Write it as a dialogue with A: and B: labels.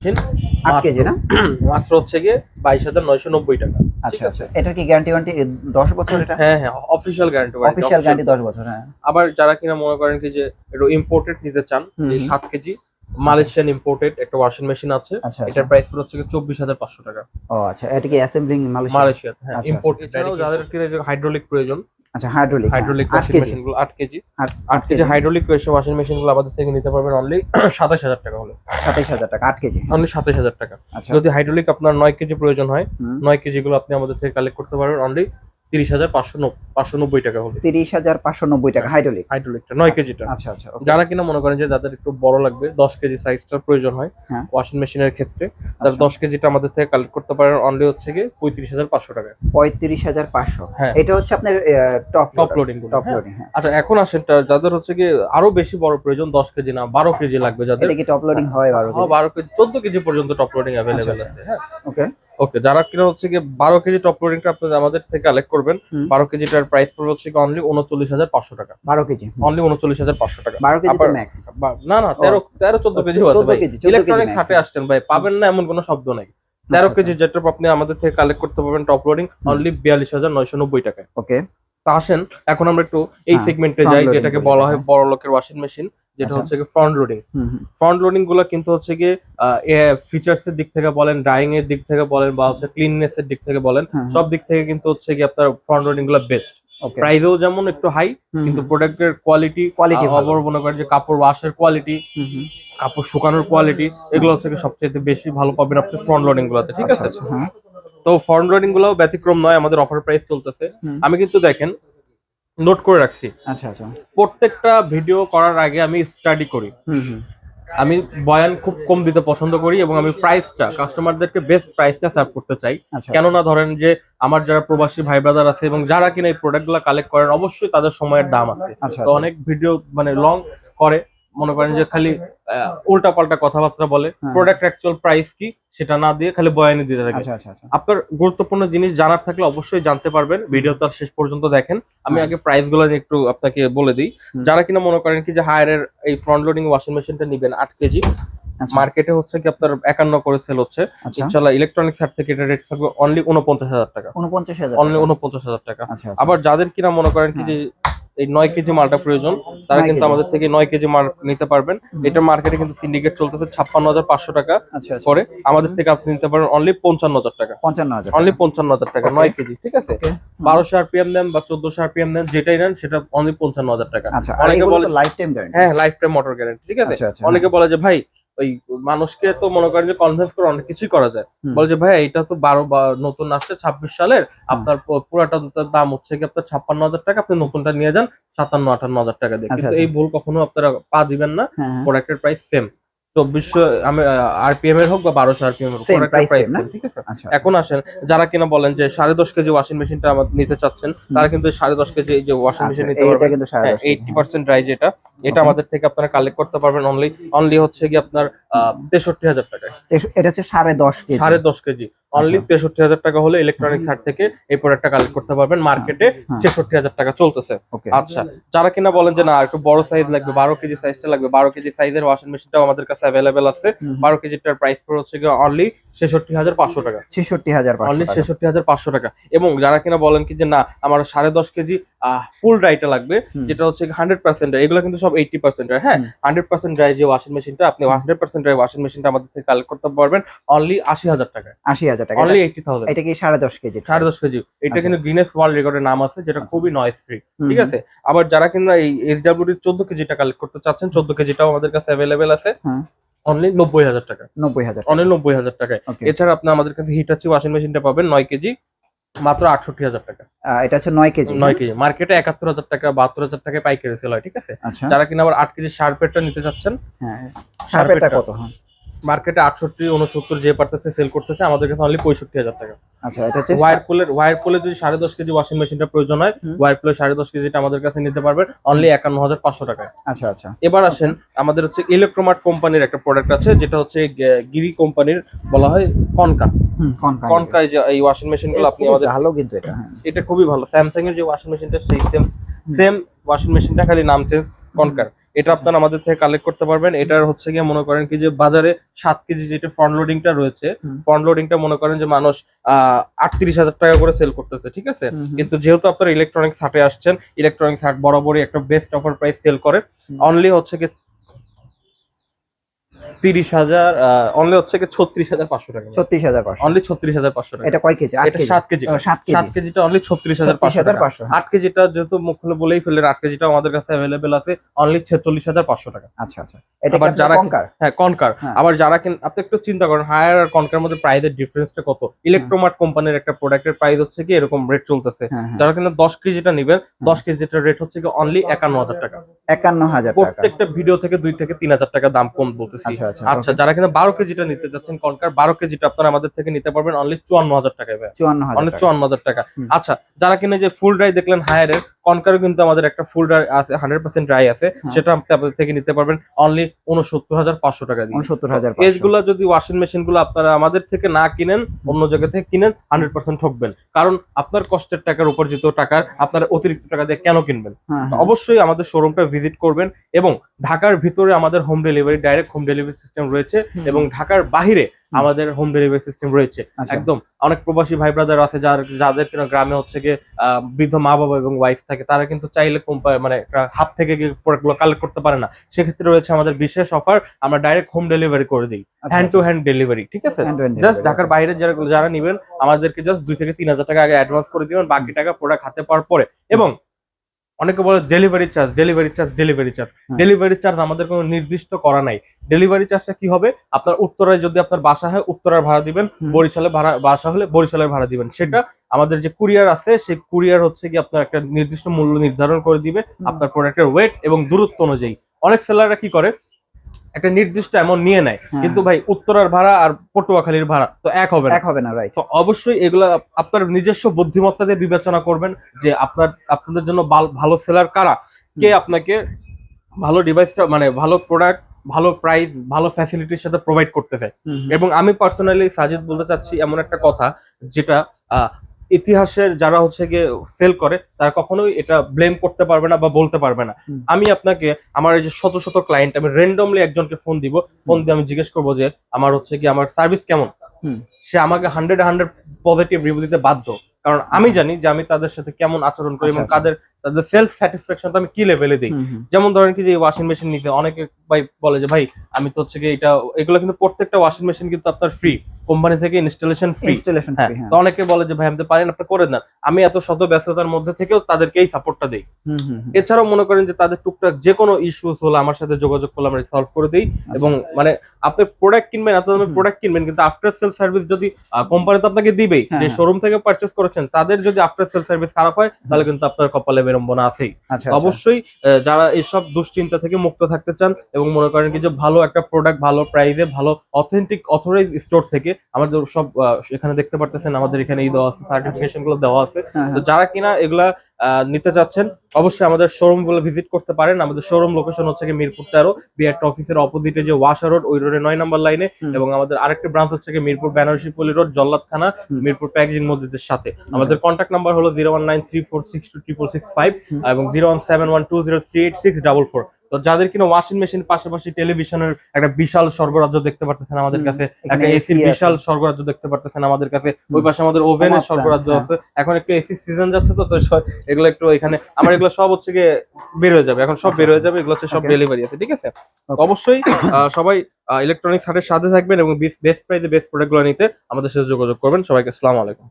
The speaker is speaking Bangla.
A: 8 কেজি না?
B: মাত্র হচ্ছে গিয়ে 22,990 টাকা।
A: আচ্ছা আচ্ছা, এটার কি গ্যারান্টি ওয়ারেন্টি 10 বছর? এটা
B: হ্যাঁ হ্যাঁ, অফিশিয়াল গ্যারান্টি,
A: অফিশিয়াল গ্যারান্টি 10 বছর। হ্যাঁ,
B: আবার যারা কিনা মনে করেন কি যে একটু ইম্পোর্টেড নিতে চান, এই 7 কেজি মালয়েশিয়ান ইম্পোর্টেড একটা ওয়াশিং মেশিন আছে।
A: আচ্ছা,
B: এটার প্রাইস পুরো হচ্ছে 24,500 টাকা।
A: ও আচ্ছা, এটা কি অ্যাসেম্বলিং
B: মালয়েশিয়া? হ্যাঁ,
A: আচ্ছা,
B: ইম্পোর্ট। এছাড়াও যাদের কিনা হাইড্রোলিক প্রয়োজন,
A: আচ্ছা হাইড্রোলিক
B: ওয়াশিং মেশিন গুলো 8 KG 8 KG hydraulic washing machine গুলো আমাদের থেকে নিতে পারবেন অনলি 27,000 টাকা হলে।
A: 27,000 টাকা 8 কেজি,
B: অনলি 27,000 টাকা।
A: আচ্ছা।
B: যদি হাইড্রোলিক আপনার 9 কেজি প্রয়োজন হয়, 9 কেজি গুলো আপনি আমাদের থেকে কালেক্ট করতে পারবেন অনলি 30,590 টাকা হলে।
A: 30,590 টাকা
B: হাইড্রোলিকটা 9 কেজিটা।
A: আচ্ছা আচ্ছা,
B: যারা কিনা মনে করেন যে যাদের একটু বড় লাগবে, 10 কেজি সাইজটার প্রয়োজন হয় ওয়াশিং মেশিনের ক্ষেত্রে, তার 10 কেজিটা আমাদের থেকে কালেক্ট করতে পারেন অনলি হচ্ছে গিয়ে 35,500 টাকা।
A: 35,500।
B: হ্যাঁ,
A: এটা হচ্ছে আপনার টপ লোডিং।
B: হ্যাঁ। আচ্ছা, এখন আসেন যাদের হচ্ছে গিয়ে আরো বেশি বড় প্রয়োজন, 10 কেজি না 12 কেজি লাগবে যাদের।
A: এটা কি টপ লোডিং হয়?
B: 12 কেজি 14 কেজি পর্যন্ত টপ লোডিং अवेलेबल আছে। হ্যাঁ,
A: ওকে
B: ওকে। যারা কিনা হচ্ছে গিয়ে 12 কেজি টপ লোডিংটা আপনারা আমাদের থেকে কালেক্ট করবেন, 12 কেজিটার প্রাইস পড়বে হচ্ছে অনলি 39,500 টাকা।
A: 12 কেজি
B: অনলি 39,500 টাকা।
A: 12 কেজি তো ম্যাক্স
B: না না, 13 14 কেজি আছে ভাই। ইলেকট্রনিক্স হাটে আসছেন ভাই, পাবেন না এমন কোনো শব্দ নাই। 13 কেজি যেটা আপনি আমাদের থেকে কালেক্ট করতে পারবেন টপ লোডিং অনলি 42,990 টাকা।
A: ওকে,
B: তো আসেন এখন আমরা একটু এই সেগমেন্টে যাই, যেটাকে বলা হয় বড় লোকের ওয়াশিং মেশিন, যেটা হচ্ছে গিয়ে ফ্রন্ট লোডিং। ফ্রন্ট লোডিং গুলো কিন্তু হচ্ছে গিয়ে ফিচার্স এর দিক থেকে বলেন, ড্রাইং এর দিক থেকে বলেন, বা হচ্ছে ক্লিননেস এর দিক থেকে বলেন, সব দিক থেকে কিন্তু হচ্ছে গিয়ে আপনার ফ্রন্ট লোডিং গুলো বেস্ট। প্রাইসও যেমন একটু হাই, কিন্তু প্রোডাক্টের কোয়ালিটি মনে করেন যে কাপড় ওয়াশের কোয়ালিটি, কাপড় শুকানোর কোয়ালিটি, এগুলো হচ্ছে সবচেয়ে বেশি ভালো পাবেন আপনি ফ্রন্ট লোডিং গুলোতে। ঠিক আছে, তো ফ্রন্ট লোডিং গুলো ব্যতিক্রম নয়, আমাদের অফার প্রাইস চলতেছে। আমি কিন্তু দেখেন নোট করে রাখছি।
A: আচ্ছা আচ্ছা,
B: প্রত্যেকটা ভিডিও করার আগে আমি স্টাডি করি। আমি বয়ান খুব কম দিতে পছন্দ করি এবং আমি প্রাইসটা কাস্টমারদেরকে বেস্ট প্রাইসটা সার্ভ করতে চাই। কেননা ধরেন যে আমার যারা প্রবাসী ভাই ব্রাদার আছে এবং যারা কিনা এই প্রোডাক্টগুলো কালেক্ট করেন, অবশ্যই তাদের সময়ের দাম আছে। তো অনেক ভিডিও মানে লং করে, মনে করেন যে খালি উল্টা পাল্টা কথাবার্তা বলে, প্রোডাক্ট অ্যাকচুয়াল প্রাইস কি সেটা না দিয়ে খালি বয়ানি দিতে থাকে। আপনার গুরুত্বপূর্ণ জিনিস জানার থাকলে অবশ্যই জানতে পারবেন, ভিডিও তার শেষ পর্যন্ত দেখেন। আমি আগে প্রাইস গুলো একটু আপনাকে বলে দিই। যারা কিনা মনে করেন কি যে হায়ারের এই ফ্রন্ট লোডিং ওয়াশিং মেশিনটা নিবেন 8 কেজি, মার্কেটে হচ্ছে কি আপনার 51 করে সেল হচ্ছে। ইনশাআল্লাহ ইলেকট্রনিক্স হাট থেকে এটা রেট থাকবে অনলি 49,000 টাকা। অনলি 49,000 টাকা। আবার যাদের কিনা মনে করেন কি যে এই 9 কেজি মালটা প্রয়োজন, তারা কিন্তু আমাদের থেকে 9 কেজি মাল নিতে পারবেন। এটা মার্কেটে কিন্তু সিন্ডিকেট চলতেছে 56,500 টাকা করে, আমাদের থেকে আপনি নিতে পারেন অনলি 55,000 টাকা। অনলি 55,000 টাকা 9 কেজি। ঠিক আছে, 1200 আরপিএম নেন বা 1400 আরপিএম নেন, যেটাই নেন সেটা অনলি 55,000 টাকা। অনেকে বলে লাইফ টাইম গ্যারান্টি। হ্যাঁ, লাইফ টাইম মোটর গ্যারান্টি। ঠিক আছে, অনেকে বলে যে ভাই ওই মানুষকে তো মনে করেন যে কনভিন্স করে অনেক কিছুই করা যায়, বলে যে ভাই এটা তো 12 বা নতুন আসছে 26 সালের, আপনার পুরাটা দাম হচ্ছে কি আপনার 56,000 টাকা, আপনি নতুনটা নিয়ে যান 57-58,000 টাকা দিয়ে। কিন্তু এই ভুল কখনো আপনারা পা দিবেন না। প্রোডাক্টের প্রাইস সেম, 2400 আরপিএম এর হোক বা 1200 আরপিএম এর হোক, প্রাইস সেম। ঠিক আছে, এখন আসেন যারা কিনা বলেন যে 10.5 কেজি ওয়াশিং মেশিনটা আমাদের নিতে চাচ্ছেন, তারা কিন্তু 10.5 কেজি এই যে ওয়াশিং মেশিন নিতে পারবেন। 80% ড্রাই এটা আমাদের থেকে আপনারা কালেক্ট করতে পারবেন অনলি হচ্ছে কি আপনার 63,000 টাকায়।
A: এটা হচ্ছে 10.5
B: কেজি অনলি 63,000 টাকা হলে ইলেকট্রনিক্স হাট থেকে এই প্রোডাক্টটা কালেক্ট করতে পারবেন। মার্কেটে 66,000 টাকা চলতেছে। আচ্ছা, যারা কিনা বলেন যে না একটু বড় সাইজ লাগবে, 12 কেজি সাইজটা লাগবে, 12 কেজি সাইজের ওয়াশিং মেশিনটাও আমাদের কাছে অ্যাভেলেবেল আছে। 12 কেজিটার প্রাইস পড়ে হচ্ছে অনলি 66,500 টাকা। 66,500 অনলি 66,500 টাকা। এবং যারা কিনা বলেন কি যে না আমার 10.5 কেজি ফুল ড্রাইটা লাগবে, যেটা হচ্ছে 100% এগুলো কিন্তু সব 80% হ্যাঁ, 100% ড্রাই যে ওয়াশিং মেশিনটা, আপনি 100% ড্রাই ওয়াশিং মেশিনটা আমাদের থেকে কালেক্ট করতে পারবেন অনলি 80,000 টাকা। 80,000 টাকা অনলি 80,000। এটা কি 10.5 কেজি? 10.5 কেজি। এটা কিন্তু গিনেস ওয়ার্ল্ড রেকর্ডের নাম আছে, যেটা খুবই নয়েজ ফ্রি। ঠিক আছে, আবার যারা কিনা এই এসডব্লিউডি 14 কেজিটা কালেক্ট করতে চাচ্ছেন, 14 কেজিটাও আমাদের কাছে অ্যাভেলেবেল আছে অনলি 90,000 টাকা। 90,000 অনলি 90,000 টাকায়। এছাড়া আপনি আমাদের কাছে হিটাচি ওয়াশিং মেশিনটা পাবেন 9 কেজি মাত্র 68,000 টাকা। এটা হচ্ছে 9 কেজি। মার্কেটে 71,000 টাকা 72,000 টাকায় পাইকারি সেল হয়। ঠিক আছে, যারা কিনা আবার 8 কেজি শার্পেটটা নিতে চাচ্ছেন, হ্যাঁ শার্পেটটা কত? মার্কেটে 68, 69 যে পারতেছে সেল করতেছে, আমাদের কাছে অনলি 65,000 টাকা। আচ্ছা, এটা হচ্ছে ওয়ারপুলের যদি 10.5 কেজি ওয়াশিং মেশিনটা প্রয়োজন হয়, ওয়ারপুলের 10.5 কেজিটা আমাদের কাছে নিতে পারবেন অনলি 51,500 টাকায়। আচ্ছা আচ্ছা, এবার আসেন আমাদের হচ্ছে ইলেকট্রোমার্ট কোম্পানির একটা প্রোডাক্ট আছে, যেটা হচ্ছে গিরি কোম্পানির, বলা হয় কনকা। কনকা এই ওয়াশিং মেশিনগুলো আপনি আমাদের ভালো, কিন্তু এটা খুবই ভালো। স্যামসাং এর যে ওয়াশিং মেশিনটা সেই সেম ওয়াশিং মেশিনটা, খালি নাম চেঞ্জ কনকার। এটা আপনারা আমাদের থেকে কালেক্ট করতে পারবেন। এটার হচ্ছে গিয়ে মনে করেন কি যে বাজারে 7 কেজি যেটা ফ্রন্ট লোডিংটা রয়েছে, ফ্রন্ট লোডিংটা মনে করেন যে মানুষ 38,000 টাকা করে সেল করতেছে, ঠিক আছে। কিন্তু যেহেতু আপনারা ইলেকট্রনিক্স হাটে আসছেন, ইলেকট্রনিক্স হাট বরাবরই একটা বেস্ট অফার প্রাইস সেল করে অনলি হচ্ছে কি 30,000, অনলি হচ্ছে কি 36,500 টাকা।
A: 36,500
B: অনলি 36,500 টাকা।
A: এটা কয় কেজি? 8 কেজি।
B: 7 কেজি। 7 কেজিটা অনলি 36,500 টাকা। 8 কেজিটা যেহেতু মুখ খুলে বলেই ফেললেন, 8 কেজিটা আমাদের কাছে अवेलेबल আছে অনলি 46,500 টাকা।
A: আচ্ছা আচ্ছা। এটা কি যারা কনকার?
B: হ্যাঁ কনকার। আবার যারা আপনি একটু চিন্তা করেন হায়ার আর কনকার মধ্যে প্রাইসের ডিফারেন্সটা কত। ইলেকট্রোমার্ট কোম্পানির একটা প্রোডাক্টের প্রাইস হচ্ছে কি এরকম রেট চলতেছে। যারা কিনা 10 কেজিটা নেবেন, 10 কেজিটার রেট হচ্ছে কি অনলি 51,000 টাকা।
A: 51,000 টাকা।
B: প্রত্যেকটা ভিডিও থেকে 2 থেকে 3,000 টাকা দাম কম বলতেছি। আচ্ছা যারা কিনা 12 কেজিটা নিতে যাচ্ছেন কনকার, 12 কেজিটা আপনারা আমাদের থেকে নিতে পারবেন অনলি 54,000 টাকায় ভাই। 54,000 টাকা। আচ্ছা যারা কিনা যে ফুল ড্রাই দেখলেন হায়ারের, কনকারও কিন্তু আমাদের একটা ফুল ড্রাই আছে, 100% ড্রাই আছে, সেটা আপনাদের থেকে নিতে পারবেন অনলি 69,500 টাকা দিয়ে।
A: 69,500।
B: এগুলো যদি ওয়াশিং মেশিন গুলো আপনারা আমাদের থেকে না কিনেন, অন্য জায়গা থেকে কিনেন, 100% ঠকবেন। কারণ আপনার কষ্টের টাকার উপার্জিত টাকার আপনারা অতিরিক্ত টাকা দিয়ে কেন কিনবেন? অবশ্যই আমাদের শোরুমটা ভিজিট করবেন। এবং ঢাকার ভিতরে আমাদের home delivery, direct home delivery system রয়েছে, এবং ঢাকার বাহিরে আমাদের হোম ডেলিভারি সিস্টেম রয়েছে। একদম অনেক প্রবাসী ভাই ব্রাদার আছে যাদের কিনা গ্রামে হচ্ছে গিয়ে বৃদ্ধ মা বাবা এবং ওয়াইফ থাকে, তারা কিন্তু চাইলে মানে হাত থেকে প্রোডাক্টগুলো কালেক্ট করতে পারে না। সেক্ষেত্রে রয়েছে আমাদের বিশেষ অফার, আমরা ডাইরেক্ট হোম ডেলিভারি করে দিই, হ্যান্ড টু হ্যান্ড ডেলিভারি, ঠিক আছে। জাস্ট ঢাকার বাইরে যারা নিবেন আমাদেরকে জাস্ট 2 থেকে 3,000 টাকা আগে অ্যাডভান্স করে দিবেন, বাকি টাকা প্রোডাক্ট হাতে পাওয়ার পরে। এবং অনেকে বলে ডেলিভারি চার্জ, ডেলিভারি চার্জ আমাদের কোনো নির্দিষ্ট করা নাই। ডেলিভারি চার্জটা কি হবে, আপনার উত্তরায় যদি আপনার বাসা হয় উত্তরার ভাড়া দিবেন, বরিশালে বাসা হলে বরিশালের ভাড়া দিবেন। সেটা আমাদের যে কুরিয়ার আছে সেই কুরিয়ার হচ্ছে কি আপনার একটা নির্দিষ্ট মূল্য নির্ধারণ করে দিবে আপনার প্রোডাক্টের ওয়েট এবং দূরত্ব অনুযায়ী। অনেক সেলাররা কি করে, একটা নির্দিষ্ট অ্যামাউন্ট নিয়ে নেয়, কিন্তু ভাই উত্তরার ভাড়া আর পটুয়াখালীর ভাড়া তো এক হবে না, রাইট। তো অবশ্যই এগুলা আপনার নিজস্ব বুদ্ধিমত্তা দিয়ে বিবেচনা করবেন যে আপনাদের জন্য ভালো সেলার কারা, কে আপনাকে ভালো ডিভাইসটা মানে ভালো প্রোডাক্ট, ভালো প্রাইস, ভালো ফ্যাসিলিটির সাথে প্রোভাইড করতেছে। এবং আমি পার্সোনালি সাজেস্ট বলতে চাচ্ছি এমন একটা কথা, যেটা ইতিহাসের যারা হচ্ছে গিয়ে সেল করে তারা কখনোই এটা ব্লেম করতে পারবে না বা বলতে পারবে না। আমি আপনাকে আমার এই যে শত শত ক্লায়েন্ট, আমি র্যান্ডমলি একজনকে ফোন দিব, ফোন দিয়ে আমি জিজ্ঞেস করবো যে আমার হচ্ছে কি আমার সার্ভিস কেমন, সে আমাকে 100 পজিটিভ রিভিউ দিতে বাধ্য। কারণ আমি জানি যে আমি তাদের সাথে কেমন আচরণ করি এবং তাদের সেলফ স্যাটিসফ্যাকশন আমি কি লেভেলে দিই। যেমন ধরেন কি যে ওয়াশিং মেশিন নিতে অনেকে ভাই বলে যে ভাই আমি তো হচ্ছে গিয়ে এগুলো কিন্তু প্রত্যেকটা ওয়াশিং মেশিন কিন্তু আপনার ফ্রি, কোম্পানি থেকে ইনস্টলেশন ফ্রি। তো অনেকে বলে যে ভাই আপনি পারেন, আপনি করে দেন। আমি এত শত ব্যস্ততার মধ্যে থেকেও তাদেরকে এই সাপোর্টটা দিই। এছাড়াও মনে করেন যে তাদের টুকটাক যে কোনো ইস্যুস হলে আমার সাথে যোগাযোগ করলে আমরা সলভ করে দিই। এবং মানে আপনি প্রোডাক্ট কিনবেন, এত দামে প্রোডাক্ট কিনবেন, কিন্তু আফটার সেল সার্ভিস যদি কোম্পানি তো আপনাকে দিবেই, যে শোরুম থেকে পারচেজ করেছেন তাদের যদি আফটার সেল সার্ভিস খারাপ হয় তাহলে কিন্তু আপনার কপালে বিড়ম্বনা আছেই। অবশ্যই যারা এইসব দুশ্চিন্তা থেকে মুক্ত থাকতে চান এবং মনে করেন কি যে ভালো একটা প্রোডাক্ট, ভালো প্রাইসে, ভালো অথেন্টিক অথরাইজ স্টোর থেকে, আমাদের সব এখানে দেখতে পারতেছেন আমাদের এখানে এই দেওয়া আছে, সার্টিফিকেশন গুলো দেওয়া আছে। তো যারা কিনা এগুলা নিতে চাচ্ছেন অবশ্যই আমাদের শোরুম গুলো ভিজিট করতে পারেন। আমাদের শোরুম লোকেশন হচ্ছে কি মিরপুর 13, বিআরটি অফিসের অপোজিটে যে ওয়াশা রোড, ওই রোডে 9 নম্বর লাইনে। এবং আমাদের আরেকটি ব্রাঞ্চ হচ্ছে কি মিরপুর বেনারসি পল্লী রোড, জল্লাদখানা, মিরপুর প্যাকেজিং মসজিদের সাথে। আমাদের কন্ট্যাক্ট নাম্বার হলো 01934626665 এবং 01712038644। তো যাদের কিনা ওয়াশিং মেশিন পাশাপাশি টেলিভিশনের একটা বিশাল সরবরাহ দেখতে পারতেছেন আমাদের কাছে, একটা এসি বিশাল সরবরাহ দেখতে পারতেছেন আমাদের কাছে, ওই পাশে আমাদের ওভেনের সরবরাহ আছে। এখন একটু এসি সিজন যাচ্ছে, তো এগুলো একটু এখানে আমার এগুলো সব হচ্ছে গিয়ে বের হয়ে যাবে, এখন সব বের হয়ে যাবে, এগুলো হচ্ছে সব ডেলিভারি আছে, ঠিক আছে। অবশ্যই সবাই ইলেকট্রনিক্স হাটের সাথে থাকবেন এবং বেস্ট প্রাইসে বেস্ট প্রোডাক্টগুলো নিতে আমাদের সাথে যোগাযোগ করবেন। সবাইকে আসসালামু আলাইকুম।